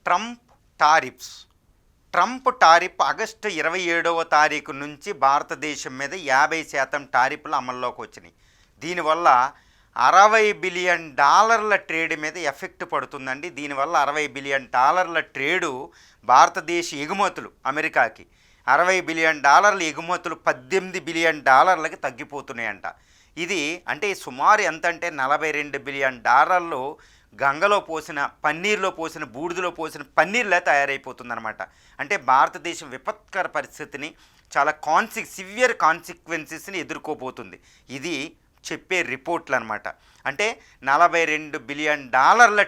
Trump tariffs. Trump tariff August 27వ తారీఖు నుంచి భారతదేశం మీద 50% టారిఫ్లు అమల్లోకి వచ్చినాయి. దీనివల్ల $60 బిలియన్ ట్రేడ్ మీద ఎఫెక్ట్ పడుతుందండి. దీనివల్ల $60 బిలియన్ ట్రేడు భారతదేశ ఎగుమతులు అమెరికాకి $60 బిలియన్ ఎగుమతులు $18 బిలియన్ తగ్గిపోతున్నాయంట. ఇది అంటే సుమారు ఎంత అంటే $42 బిలియన్ గంగలో పోసిన పన్నీర్లో పోసిన బూడిదలో పోసిన పన్నీర్లా తయారైపోతుందన్నమాట. అంటే భారతదేశం విపత్కర పరిస్థితిని చాలా సివియర్ కాన్సిక్వెన్సెస్ని ఎదుర్కోబోతుంది. ఇది చెప్పే రిపోర్ట్లు అనమాట. అంటే $42 బిలియన్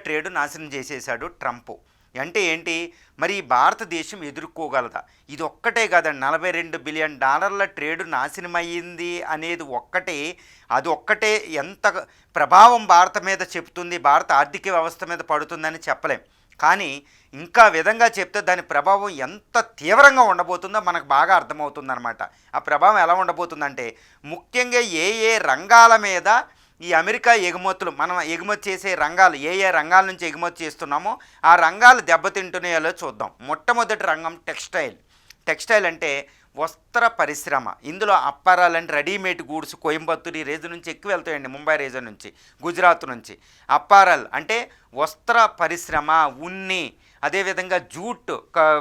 ట్రేడ్ నాశనం చేసేశాడు ట్రంప్. అంటే ఏంటి మరి భారతదేశం ఎదుర్కోగలదా? ఇది ఒక్కటే కాదండి. $42 బిలియన్ ట్రేడ్ నాశనమయ్యింది అనేది ఒక్కటే, అది ఒక్కటే ఎంత ప్రభావం భారత మీద చెప్తుంది, భారత ఆర్థిక వ్యవస్థ మీద పడుతుందని చెప్పలేం. కానీ ఇంకా విధంగా చెప్తే దాని ప్రభావం ఎంత తీవ్రంగా ఉండబోతుందో మనకు బాగా అర్థమవుతుందన్నమాట. ఆ ప్రభావం ఎలా ఉండబోతుందంటే ముఖ్యంగా ఏ ఏ రంగాల మీద ఈ అమెరికా ఎగుమతులు, మనం ఎగుమతి చేసే రంగాలు ఏ ఏ రంగాల నుంచి ఎగుమతి చేస్తున్నామో ఆ రంగాలు దెబ్బతింటున్నాయో చూద్దాం. మొట్టమొదటి రంగం టెక్స్టైల్ అంటే వస్త్ర పరిశ్రమ. ఇందులో అప్పారాలు అంటే రెడీమేడ్ గూడ్స్ కోయంబత్తూరు రీజన్ నుంచి ఎక్కువ వెళ్తాయండి, ముంబై రీజన్ నుంచి, గుజరాత్ నుంచి. అప్పారల్ అంటే వస్త్ర పరిశ్రమ, ఉన్ని, అదేవిధంగా జూట్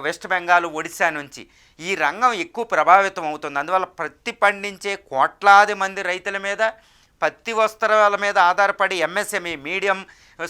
వెస్ట్ బెంగాల్, ఒడిశా నుంచి ఈ రంగం ఎక్కువ ప్రభావితం అవుతుంది. అందువల్ల ప్రతి పండించే కోట్లాది మంది రైతుల మీద పత్తి వస్త్రాల మీద ఆధారపడి MSME, medium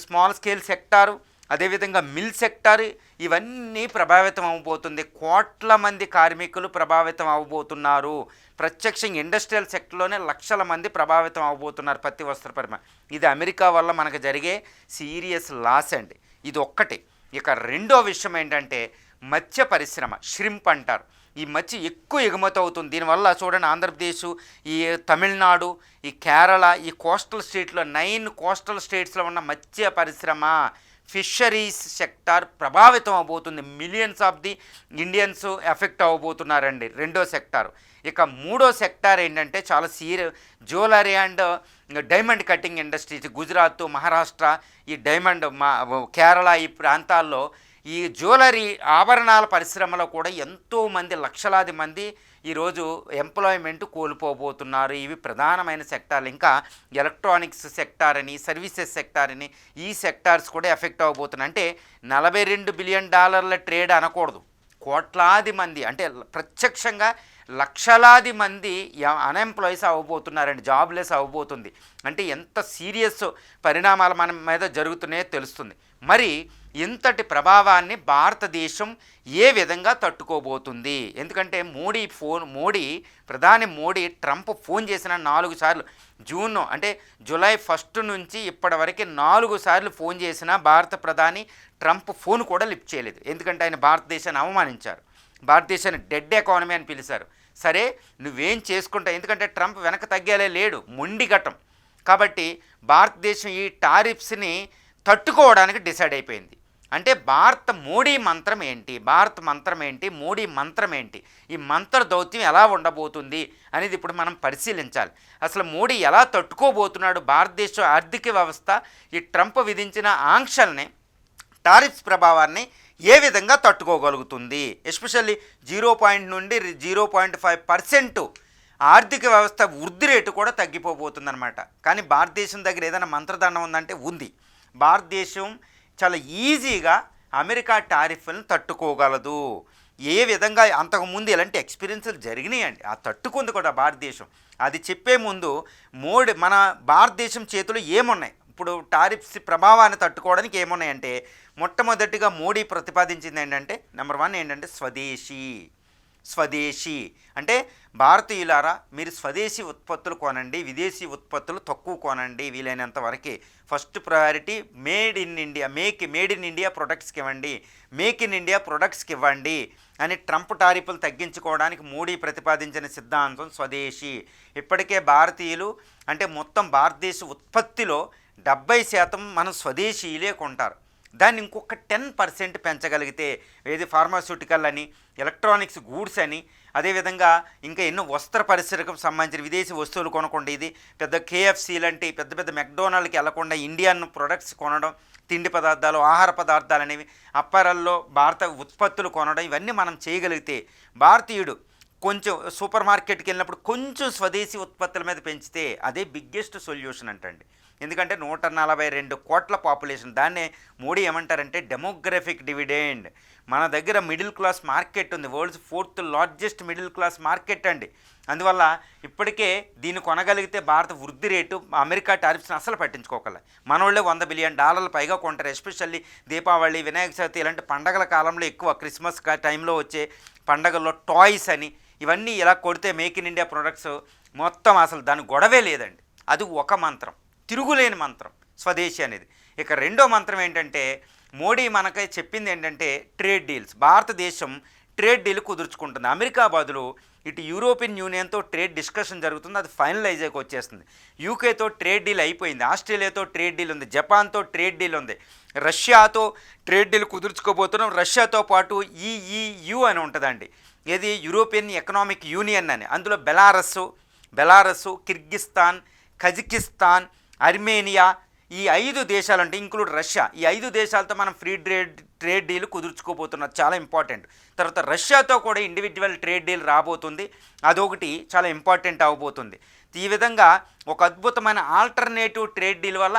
small scale sector, అదేవిధంగా మిల్ సెక్టారు ఇవన్నీ ప్రభావితం అవబోతుంది. కోట్ల మంది కార్మికులు ప్రభావితం అవబోతున్నారు. ప్రత్యక్షంగా ఇండస్ట్రియల్ సెక్టర్లోనే లక్షల మంది ప్రభావితం అవబోతున్నారు పత్తి వస్త్ర పరిశ్రమ. ఇది అమెరికా వల్ల మనకు జరిగే సీరియస్ లాస్ అండి. ఇది ఒక్కటి. ఇక రెండో విషయం ఏంటంటే మత్స్య పరిశ్రమ, ష్రింప్ అంటారు. ఈ మత్స్య ఎక్కువ ఎగుమతి అవుతుంది. దీనివల్ల చూడండి ఆంధ్రప్రదేశ్, ఈ తమిళనాడు, ఈ కేరళ, ఈ కోస్టల్ స్టేట్లో 9 కోస్టల్ స్టేట్స్లో ఉన్న మత్స్య పరిశ్రమ, ఫిషరీస్ సెక్టార్ ప్రభావితం అవబోతుంది. Millions of the Indians effect అవ్వబోతున్నారండి రెండో సెక్టార్. ఇక మూడో సెక్టార్ ఏంటంటే చాలా jewellery and diamond cutting industries. Gujarat, Maharashtra, ఈ డైమండ్ కేరళ ఈ ప్రాంతాల్లో ఈ జ్యువెలరీ ఆభరణాల పరిశ్రమలో కూడా ఎంతోమంది లక్షలాది మంది ఈరోజు ఎంప్లాయ్మెంట్ కోల్పోబోతున్నారు. ఇవి ప్రధానమైన సెక్టార్లు. ఇంకా ఎలక్ట్రానిక్స్ సెక్టార్ అని, సర్వీసెస్ సెక్టార్ అని, ఈ సెక్టార్స్ కూడా ఎఫెక్ట్ అవ్వబోతున్నాయి. అంటే $42 బిలియన్ ట్రేడ్ అనకూడదు, కోట్లాది మంది అంటే ప్రత్యక్షంగా లక్షలాది మంది అన్ఎంప్లాయీస్ అవ్వబోతున్నారండి, జాబ్లెస్ అవ్వబోతుంది. అంటే ఎంత సీరియస్ పరిణామాలు మన మీద జరుగుతున్నాయో తెలుస్తుంది. మరి ఇంతటి ప్రభావాన్ని భారతదేశం ఏ విధంగా తట్టుకోబోతుంది? ఎందుకంటే ప్రధాని మోడీ ట్రంప్ ఫోన్ చేసిన 4 సార్లు, జూలై 1 నుంచి ఇప్పటివరకు 4 సార్లు ఫోన్ చేసిన భారత ప్రధాని ట్రంప్ ఫోన్ కూడా లిఫ్ట్ చేయలేదు. ఎందుకంటే ఆయన భారతదేశాన్ని అవమానించారు, భారతదేశాన్ని డెడ్ ఎకానమీ అని పిలిచారు. సరే నువ్వేం చేసుకుంటావు, ఎందుకంటే ట్రంప్ వెనక తగ్గేలే లేడు, మొండిఘటం. కాబట్టి భారతదేశం ఈ టారిఫ్స్ని తట్టుకోవడానికి డిసైడ్ అయిపోయింది. అంటే మోడీ మంత్రం ఏంటి, మోడీ మంత్రం ఏంటి, ఈ మంత్ర దౌత్యం ఎలా ఉండబోతుంది అనేది ఇప్పుడు మనం పరిశీలించాలి. అసలు మోడీ ఎలా తట్టుకోబోతున్నాడు, భారతదేశ ఆర్థిక వ్యవస్థ ఈ ట్రంప్ విధించిన ఆంక్షల్ని, టారిఫ్స్ ప్రభావాన్ని ఏ విధంగా తట్టుకోగలుగుతుంది? ఎస్పెషల్లీ 0 నుండి 0.5% ఆర్థిక వ్యవస్థ వృద్ధి రేటు కూడా తగ్గిపోబోతుందన్నమాట. కానీ భారతదేశం దగ్గర ఏదైనా మంత్రదండం ఉందంటే ఉంది. భారతదేశం చాలా ఈజీగా అమెరికా టారిఫ్లను తట్టుకోగలదు. ఏ విధంగా అంతకుముందు ఇలాంటి ఎక్స్పీరియన్స్లు జరిగినాయండి, ఆ తట్టుకుంది కూడా భారతదేశం. అది చెప్పే ముందు మన భారతదేశం చేతులు ఏమున్నాయి, ఇప్పుడు టారిఫ్స్ ప్రభావాన్ని తట్టుకోవడానికి ఏమున్నాయంటే మొట్టమొదటిగా మోడీ ప్రతిపాదించింది ఏంటంటే నెంబర్ 1 ఏంటంటే స్వదేశీ అంటే భారతీయులారా మీరు స్వదేశీ ఉత్పత్తులు కొనండి, విదేశీ ఉత్పత్తులు తక్కువ కొనండి వీలైనంత వరకే. First priority made in India ప్రొడక్ట్స్కి ఇవ్వండి, మేక్ ఇన్ ఇండియా ప్రొడక్ట్స్కి ఇవ్వండి అని ట్రంప్ టారిఫ్లు తగ్గించుకోవడానికి మోడీ ప్రతిపాదించిన సిద్ధాంతం స్వదేశీ. ఇప్పటికే భారతీయులు అంటే మొత్తం భారతదేశ ఉత్పత్తిలో 70% మనం స్వదేశీయులే కొంటారు. దాన్ని ఇంకొక 10% పెంచగలిగితే, ఏది ఫార్మాస్యూటికల్ అని, ఎలక్ట్రానిక్స్ గూడ్స్ అని, అదేవిధంగా ఇంకా ఎన్నో వస్త్ర పరిశ్రమకు సంబంధించిన విదేశీ వస్తువులు కొనకుండా, ఇది పెద్ద KFC లాంటి పెద్ద మెక్డొనాల్డ్కి వెళ్లకుండా ఇండియన్ ప్రొడక్ట్స్ కొనడం, తిండి పదార్థాలు, ఆహార పదార్థాలు అనేవి అప్పరల్లో భారత ఉత్పత్తులు కొనడం ఇవన్నీ మనం చేయగలిగితే భారతీయుడు కొంచెం సూపర్ మార్కెట్కి వెళ్ళినప్పుడు కొంచెం స్వదేశీ ఉత్పత్తుల మీద పెంచితే అదే బిగ్గెస్ట్ సొల్యూషన్ అంటండి. ఎందుకంటే 142 కోట్ల పాపులేషన్, దాన్నే మోడీ ఏమంటారంటే డెమోగ్రఫిక్ డివిడెండ్. మన దగ్గర మిడిల్ క్లాస్ మార్కెట్ ఉంది, world's 4th largest middle class market అండి. అందువల్ల ఇప్పటికే దీన్ని కొనగలిగితే భారత వృద్ధి రేటు అమెరికా టారిఫ్స్ని అసలు పట్టించుకోగల మనోళ్ళే $100 బిలియన్ పైగా కొంటారు. ఎస్పెషల్లీ దీపావళి, వినాయక చవితి ఇలాంటి పండగల కాలంలో ఎక్కువ, క్రిస్మస్ టైంలో వచ్చే పండగల్లో టాయ్స్ అని ఇవన్నీ ఇలా కొడితే మేక్ ఇన్ ఇండియా ప్రొడక్ట్స్ మొత్తం అసలు దాని గొడవే లేదండి. అది ఒక మంత్రం, తిరుగులేని మంత్రం స్వదేశీ అనేది. ఇక రెండో మంత్రం ఏంటంటే మోడీ మనకై చెప్పింది ఏంటంటే ట్రేడ్ డీల్స్. భారతదేశం ట్రేడ్ డీల్ కుదుర్చుకుంటుంది. అమెరికా బదులు ఇటు యూరోపియన్ యూనియన్తో ట్రేడ్ డిస్కషన్ జరుగుతుంది, అది ఫైనలైజ్ అయ్యి వచ్చేస్తుంది. యూకేతో ట్రేడ్ డీల్ అయిపోయింది, ఆస్ట్రేలియాతో ట్రేడ్ డీల్ ఉంది, జపాన్తో ట్రేడ్ డీల్ ఉంది, రష్యాతో ట్రేడ్ డీల్ కుదుర్చుకోబోతున్నాం. రష్యాతో పాటు ఈఈయు అని ఉంటుందండి, ఇది యూరోపియన్ ఎకనామిక్ యూనియన్ అని. అందులో బెలారస్సు, కిర్గిస్తాన్, కజకిస్తాన్, అర్మేనియా, ఈ 5 దేశాలు అంటే ఇంక్లూడ్ రష్యా, ఈ 5 దేశాలతో మనం ఫ్రీ ట్రేడ్ డీల్ కుదుర్చుకోబోతున్నది, చాలా ఇంపార్టెంట్. తర్వాత రష్యాతో కూడా ఇండివిజువల్ ట్రేడ్ డీల్ రాబోతుంది, అదొకటి చాలా ఇంపార్టెంట్ అవబోతుంది. ఈ విధంగా ఒక అద్భుతమైన ఆల్టర్నేటివ్ ట్రేడ్ డీల్ వల్ల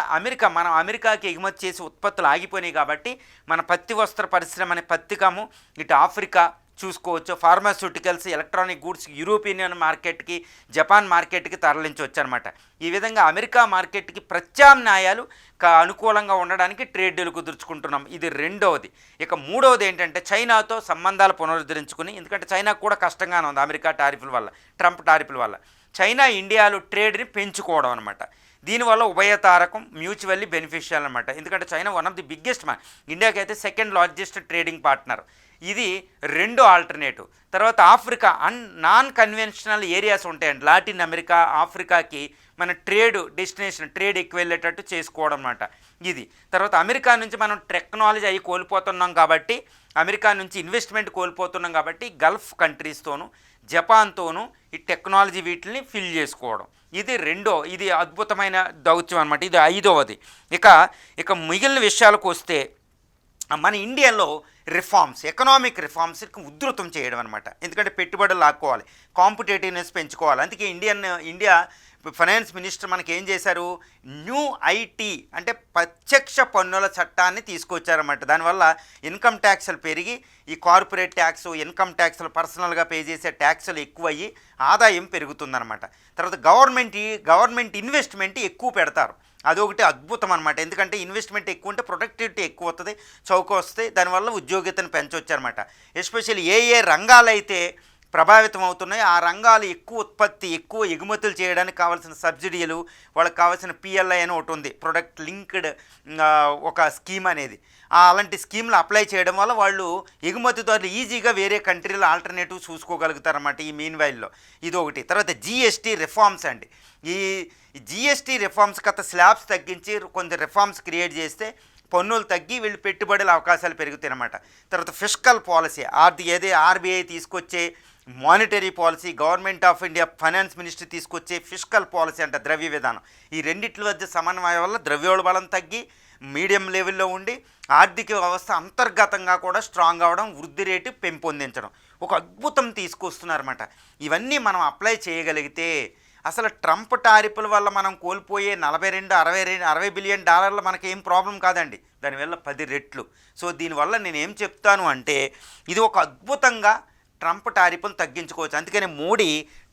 మనం అమెరికాకి ఎగుమతి చేసి ఉత్పత్తులు ఆగిపోయినాయి కాబట్టి మన పత్తి వస్త్ర పరిశ్రమ అనే పత్తికము ఇటు ఆఫ్రికా చూసుకోవచ్చు, ఫార్మాస్యూటికల్స్, ఎలక్ట్రానిక్ గూడ్స్ యూరోపియన్ మార్కెట్కి, జపాన్ మార్కెట్కి తరలించవచ్చు అనమాట. ఈ విధంగా అమెరికా మార్కెట్కి ప్రత్యామ్నాయాలు అనుకూలంగా ఉండడానికి ట్రేడ్ డీల్ కుదుర్చుకుంటున్నాం. ఇది రెండవది. ఇక మూడవది ఏంటంటే చైనాతో సంబంధాలు పునరుద్ధరించుకుని, ఎందుకంటే చైనాకు కూడా కష్టంగానే ఉంది అమెరికా టారిఫ్ల వల్ల, ట్రంప్ టారిఫ్ల వల్ల. చైనా ఇండియాలో ట్రేడ్ని పెంచుకోవడం అనమాట. దీనివల్ల ఉభయతారకం, మ్యూచువల్లీ బెనిఫిషియల్ అనమాట. ఎందుకంటే China one of the biggest, ఇండియాకి అయితే 2nd లార్జెస్ట్ ట్రేడింగ్ పార్ట్నర్. ఇది రెండో ఆల్టర్నేటివ్. తర్వాత ఆఫ్రికా నాన్ కన్వెన్షనల్ ఏరియాస్ ఉంటాయండి, లాటిన్ అమెరికా, ఆఫ్రికాకి మన ట్రేడ్ డెస్టినేషన్, ట్రేడ్ ఎక్కువ వెళ్ళేటట్టు చేసుకోవడం అన్నమాట ఇది. తర్వాత అమెరికా నుంచి మనం టెక్నాలజీ అవి కోల్పోతున్నాం కాబట్టి, అమెరికా నుంచి ఇన్వెస్ట్మెంట్ కోల్పోతున్నాం కాబట్టి గల్ఫ్ కంట్రీస్తోనూ జపాన్తోనూ ఈ టెక్నాలజీ వీటిని ఫిల్ చేసుకోవడం, ఇది అద్భుతమైన దౌత్యం అనమాట. ఇది 5వది. ఇక మిగిలిన విషయాలకు వస్తే మన ఇండియాలో రిఫార్మ్స్, ఎకనామిక్ రిఫార్మ్స్ ఉధృతం చేయడం అనమాట. ఎందుకంటే పెట్టుబడులు లాక్కోవాలి, కాంపిటేటివ్నెస్ పెంచుకోవాలి. అందుకే ఇండియా ఫైనాన్స్ మినిస్టర్ మనకి ఏం చేశారు, న్యూ ఐటీ అంటే ప్రత్యక్ష పన్నుల చట్టాన్ని తీసుకొచ్చారన్నమాట. దానివల్ల ఇన్కమ్ ట్యాక్స్లు పెరిగి ఈ కార్పొరేట్ ట్యాక్స్, ఇన్కమ్ ట్యాక్స్లు, పర్సనల్గా పే చేసే ట్యాక్స్లు ఎక్కువయ్యి ఆదాయం పెరుగుతుందన్నమాట. తర్వాత గవర్నమెంట్ ఇన్వెస్ట్మెంట్ ఎక్కువ పెడతారు, అదొకటి అద్భుతం అనమాట. ఎందుకంటే ఇన్వెస్ట్మెంట్ ఎక్కువ ఉంటే ప్రొడక్టివిటీ ఎక్కువ వస్తుంది, చౌక వస్తాయి, దానివల్ల ఉద్యోగితను పెంచవచ్చు అనమాట. ఎస్పెషల్లీ ఏ రంగాలైతే ప్రభావితం అవుతున్నాయి ఆ రంగాలు ఎక్కువ ఉత్పత్తి, ఎక్కువ ఎగుమతులు చేయడానికి కావాల్సిన సబ్సిడీలు, వాళ్ళకి కావాల్సిన పిఎల్ఐ అని ఒకటి ఉంది, ప్రొడక్ట్ లింక్డ్ ఒక స్కీమ్ అనేది. అలాంటి స్కీమ్లు అప్లై చేయడం వల్ల వాళ్ళు ఎగుమతిదారులు ఈజీగా వేరే కంట్రీలో ఆల్టర్నేటివ్ చూసుకోగలుగుతారన్నమాట ఈ మీన్ వైల్లో. ఇది ఒకటి. తర్వాత జిఎస్టీ రిఫార్మ్స్ అండి. ఈ జిఎస్టీ రిఫార్మ్స్ గత స్లాబ్స్ తగ్గించి కొంచెం రిఫార్మ్స్ క్రియేట్ చేస్తే పన్నులు తగ్గి వీళ్ళు పెట్టుబడుల అవకాశాలు పెరుగుతాయి అన్నమాట. తర్వాత ఫిస్కల్ పాలసీ, ఆర్బీఐ తీసుకొచ్చే monetary policy, government of India finance ministry తీసుకొచ్చే ఫిస్కల్ పాలసీ అంట, ద్రవ్య విధానం. ఈ రెండిట్ల మధ్య సమన్వయం వల్ల ద్రవ్యోల్బణం తగ్గి మీడియం లెవెల్లో ఉండి ఆర్థిక వ్యవస్థ అంతర్గతంగా కూడా స్ట్రాంగ్ అవ్వడం, వృద్ధి రేటు పెంపొందించడం, ఒక అద్భుతం తీసుకొస్తున్నారన్నమాట. ఇవన్నీ మనం అప్లై చేయగలిగితే అసలు ట్రంప్ టారిఫ్ల వల్ల మనం కోల్పోయే 60 బిలియన్ డాలర్లు మనకేం ప్రాబ్లం కాదండి, దానివల్ల 10 రెట్లు. సో దీనివల్ల నేనేం చెప్తాను అంటే ఇది ఒక అద్భుతంగా ట్రంప్ టారిఫ్ను తగ్గించుకోవచ్చు. అందుకని మోడీ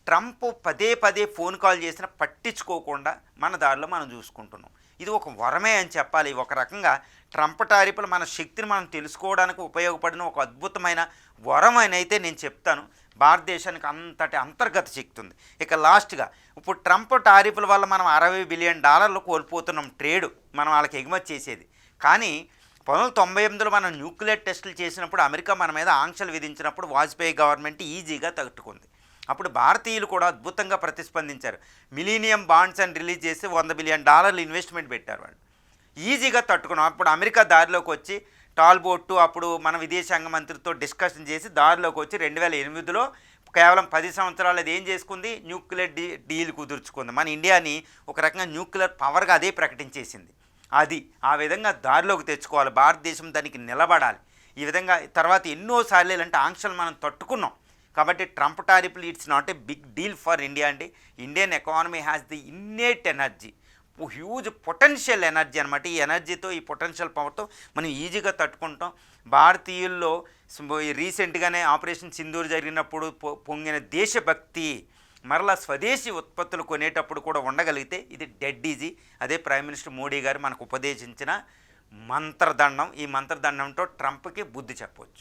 ట్రంప్ పదే ఫోన్ కాల్ చేసినా పట్టించుకోకుండా మన దారిలో మనం చూసుకుంటున్నాం. ఇది ఒక వరమే అని చెప్పాలి. ఒక రకంగా ట్రంప్ టారిఫ్లు మన శక్తిని మనం తెలుసుకోవడానికి ఉపయోగపడిన ఒక అద్భుతమైన వరం అని అయితే నేను చెప్తాను. భారతదేశానికి అంతటి అంతర్గత శక్తి ఉంది. ఇక లాస్ట్గా ఇప్పుడు ట్రంప్ టారిఫ్ల వల్ల మనం $60 బిలియన్ కోల్పోతున్నాం ట్రేడ్, మనం వాళ్ళకి ఎగుమతి చేసేది. కానీ 1998లో మనం న్యూక్లియర్ టెస్టులు చేసినప్పుడు అమెరికా మన మీద ఆంక్షలు విధించినప్పుడు వాజ్పేయి గవర్నమెంట్ ఈజీగా తట్టుకుంది. అప్పుడు భారతీయులు కూడా అద్భుతంగా ప్రతిస్పందించారు. మిలీనియం బాండ్స్ అని రిలీజ్ చేసి $100 బిలియన్ ఇన్వెస్ట్మెంట్ పెట్టారు, వాళ్ళు ఈజీగా తట్టుకున్నాం. అప్పుడు అమెరికా దారిలోకి వచ్చి టాల్బోట్ అప్పుడు మన విదేశాంగ మంత్రితో డిస్కషన్ చేసి దారిలోకి వచ్చి 2008లో కేవలం 10 సంవత్సరాలు అది ఏం చేసుకుంది, న్యూక్లియర్ డీల్ కుదుర్చుకుంది. మన ఇండియాని ఒక రకంగా న్యూక్లియర్ పవర్గా అదే ప్రకటించేసింది. అది ఆ విధంగా దారిలోకి తెచ్చుకోవాలి, భారతదేశం దానికి నిలబడాలి. ఈ విధంగా తర్వాత ఎన్నోసార్లు ఇలాంటి ఆంక్షలు మనం తట్టుకున్నాం. కాబట్టి ట్రంప్ టారిఫ్లు it's not a big deal for India అండి. Indian economy has the innate energy, huge potential energy అనమాట. ఈ ఎనర్జీతో, ఈ పొటెన్షియల్ పవర్తో మనం ఈజీగా తట్టుకుంటాం. భారతీయుల్లో రీసెంట్గానే ఆపరేషన్ సింధూర్ జరిగినప్పుడు పొంగిన దేశభక్తి మరలా స్వదేశీ ఉత్పత్తులు కొనేటప్పుడు కూడా ఉండగలిగితే ఇది డెడ్ ఈజీ. అదే ప్రైమ్ మినిస్టర్ మోడీ గారు మనకు ఉపదేశించిన మంత్రదండం. ఈ మంత్రదండంతో ట్రంప్కి బుద్ధి చెప్పవచ్చు.